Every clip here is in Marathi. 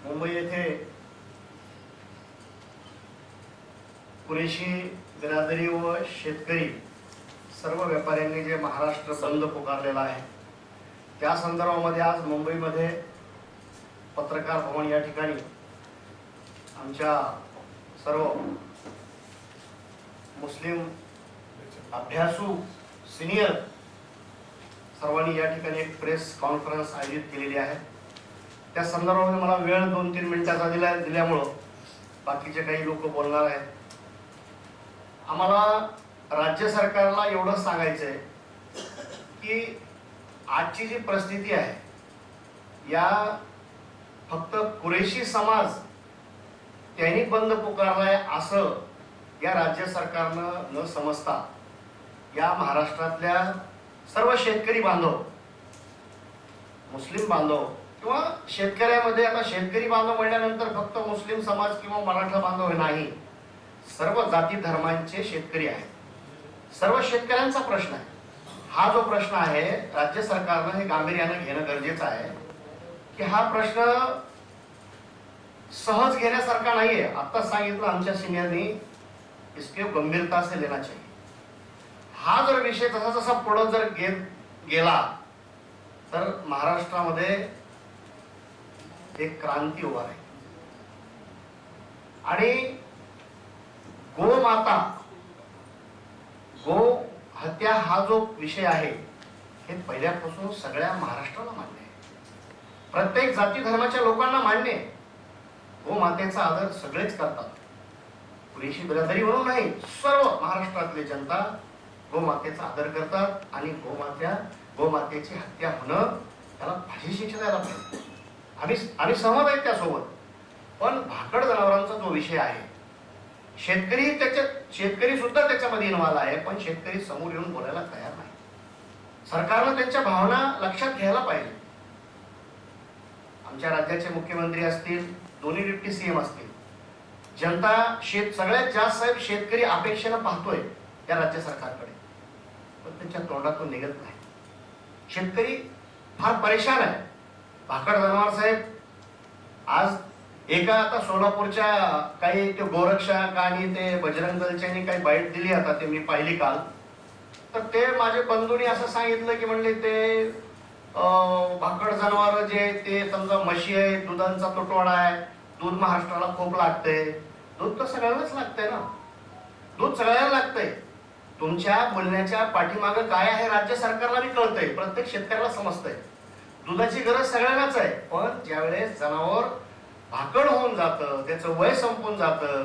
मुंबई येथे कुरेशी बिरादरी व शेतकरी सर्व व्यापाऱ्यांनी जे महाराष्ट्र बंद पुकारलेला आहे त्या संदर्भामध्ये आज मुंबईमध्ये पत्रकार भवन या ठिकाणी आमच्या सर्व मुस्लिम अभ्यासू सिनियर सर्वांनी या ठिकाणी एक प्रेस कॉन्फरन्स आयोजित केलेली आहे। त्या संदर्भामध्ये मला वेळ 2-3 मिनिटाचा दिल्यामुळं बाकीचे काही लोक बोलणार आहेत। आम्हाला राज्य सरकारला एवढं सांगायचं आहे की आजची जी परिस्थिती आहे या फक्त कुरेशी समाज त्यांनी बंद पुकारलाय असं या राज्य सरकारनं न समजता या महाराष्ट्रातल्या सर्व शेतकरी बांधव, मुस्लिम बांधव किंवा शेतकऱ्यामध्ये, आता शेतकरी बांधव म्हणल्यानंतर फक्त मुस्लिम समाज किंवा मराठा बांधव नाही, सर्व जाती धर्मांचे शेतकरी आहेत। सर्व शेतकऱ्यांचा प्रश्न आहे। हा जो प्रश्न आहे राज्य सरकारनं हे गांभीर्यानं घेणं गरजेचं आहे की हा प्रश्न सहज घेण्यासारखा नाहीये। आता सांगितलं आमच्या सिनियरनी, इसके गंभीरता से लेना चाहिए। हा जर विषय जसा जसा पुढे जर गेला तर महाराष्ट्रामध्ये एक क्रांती उभा आहे। आणि गोमाता, गो हत्या हा जो विषय आहे हे पहिल्यापासून सगळ्या महाराष्ट्राला मान्य आहे, प्रत्येक जाती धर्माच्या लोकांना मान्य आहे। गोमातेचा आदर सगळेच करतात, कुरेशी बिरादरी म्हणून नाही, सर्व महाराष्ट्रातली जनता गोमातेचा आदर करतात आणि गोमातेची हत्या होणं त्याला फाशी शिक्षा द्यायला पाहिजे। आम्ही सहमत आहेत त्यासोबत। पण भाकड जनावरांचा जो विषय आहे, शेतकरी सुद्धा त्याच्यामध्ये इन्व्हॉल्व आहे, पण शेतकरी समोर येऊन बोलायला तयार नाही। सरकारनं त्यांच्या भावना लक्षात घ्यायला पाहिजे। आमच्या राज्याचे मुख्यमंत्री असतील, दोन्ही डिप्टी सीएम असतील, जनता सगळ्यात जास्त साहेब शेतकरी अपेक्षेनं पाहतोय या राज्य सरकारकडे, पण त्यांच्या तोंडातून निघत नाही। शेतकरी फार परेशान आहे। भाकड जनावर साहेब आज एका आता सोलापूरच्या काही ते गोरक्षक आणि ते बजरंग दलच्यांनी काही बाईट दिली, आता ते मी पाहिली काल, तर ते माझे बंधूंनी असं सांगितलं की म्हणले ते भाकड जनावर जे ते समजा म्हशी आहे, दुधांचा तुटवडा आहे, दूध महाराष्ट्राला खूप लागतंय। दूध तर सगळ्यांनाच लागतंय ना, दूध सगळ्यांना लागतंय। तुमच्या बोलण्याच्या पाठीमागं काय आहे राज्य सरकारला बी कळतंय, प्रत्येक शेतकऱ्याला समजतंय। दुधाची गरज सगळ्यांनाच आहे, पण ज्यावेळेस जनावर भाकड होऊन जातं, त्याचं वय संपून जातं,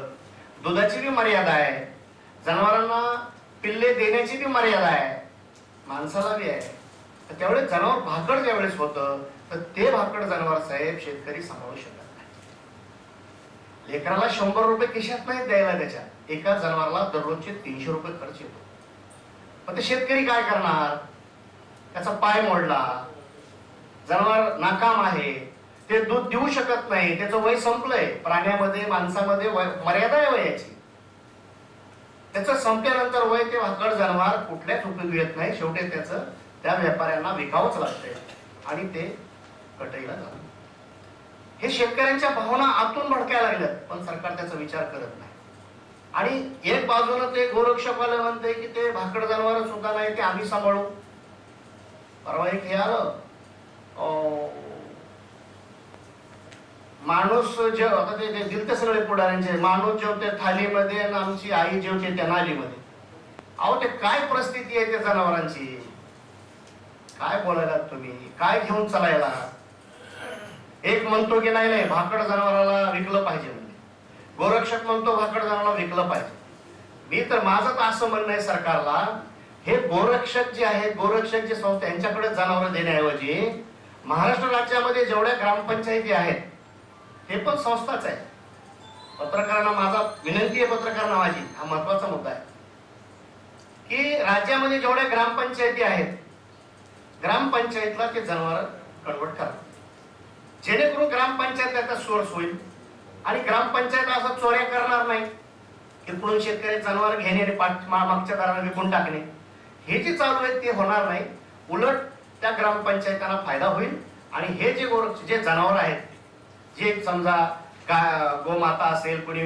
दुधाची बी मर्यादा आहे, जनावरांना पिल्ले देण्याची बी मर्यादा आहे, माणसाला बी आहे, तर त्यावेळेस जनावर भाकड ज्यावेळेस होतं तर ते भाकड जनावर साहेब शेतकरी सांभाळू शकत नाही। लेकराला 100 रुपये खिशात नाही द्यायला, त्याच्या एका जनावराला दररोजचे 300 रुपये खर्च येतो। पण ते शेतकरी काय करणार? त्याचा पाय मोडला, जनावर नाकाम आहे, ते दूध देऊ शकत नाही, त्याचं वय संपलंय। प्राण्यामध्ये माणसामध्ये मर्यादा आहे वयाची, त्याचं संपल्यानंतर वय ते भाकड जनावर कुठल्याच उपयोगी येत नाही। शेवटी त्याचं त्या व्यापाऱ्यांना विकावंच लागतंय आणि ते कटईला जातं। हे शेतकऱ्यांच्या भावना आतून भडकायला लागल्यात, पण सरकार त्याचा विचार करत नाही। आणि एक बाजूनं ते गोरक्षकवाले म्हणते की ते भाकड जनावर सुद्धा नाही, ते आम्ही सांभाळू। परवा एक हे आलं, माणूस जेव, आता ते दिलते सगळे पुढाऱ्यांचे, माणूस जेवते थालीमध्ये आणि आमची आई जेवते त्या नालीमध्ये। अहो ते काय परिस्थिती आहे त्या जनावरांची, काय बोलायला तुम्ही, काय घेऊन चालायला? एक म्हणतो की नाही नाही भाकड जनावराला विकलं पाहिजे, म्हणजे गोरक्षक म्हणतो भाकड जनावराला विकलं पाहिजे। मी तर माझं तर असं म्हणणं आहे सरकारला, हे गोरक्षक जे आहेत, गोरक्षक जे संस्था, यांच्याकडे जनावर देण्याऐवजी महाराष्ट्र राज्यामध्ये जेवढ्या ग्रामपंचायती आहेत ते पण संस्थाच आहे। पत्रकारांना माझा विनंती आहे, पत्रकारांना माझी, हा महत्वाचा मुद्दा आहे की राज्यामध्ये जेवढ्या ग्रामपंचायती आहेत, ग्रामपंचायतला ते जनावर कन्वर्ट करा, जेणेकरून ग्रामपंचायत त्याचा सोर्स होईल आणि ग्रामपंचायत असं चोऱ्या करणार नाही, इकडून शेतकरी जनावर घेणे आणि मागच्या दाराला विकून टाकणे, हे जे चालू आहे ते होणार नाही। उलट त्या ग्रामपंचायतांना फायदा होईल आणि हे जे जनावर आहेत जे समजा गोमाता असेल, कोणी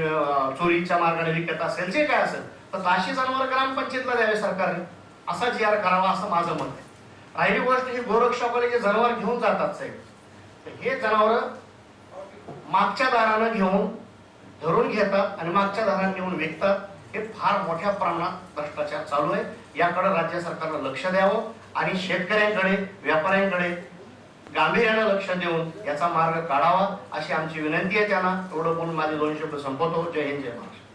चोरीच्या मार्गाने विकत असेल, जे काय असेल, तर अशी जनावर ग्रामपंचायतला द्यावे सरकारने, असा जी आर करावा असं माझं मत आहे. राहिली गोष्ट ही गोरक्षकाला जे जनावर घेऊन जातात साहेब, तर हे जनावर मागच्या दारानं घेऊन धरून घेतात आणि मागच्या दारानं घेऊन विकतात. हे फार मोठ्या प्रमाणात भ्रष्टाचार चालू आहे. याकडे राज्य सरकारनं लक्ष द्यावं आणि शेतकऱ्यांकडे, व्यापाऱ्यांकडे गांभीर्यानं लक्ष देऊन याचा मार्ग काढावा अशी आमची विनंती आहे त्यांना. एवढं बोलून माझे 2 शब्द संपवतो. जय हिंद, जय महाराष्ट्र.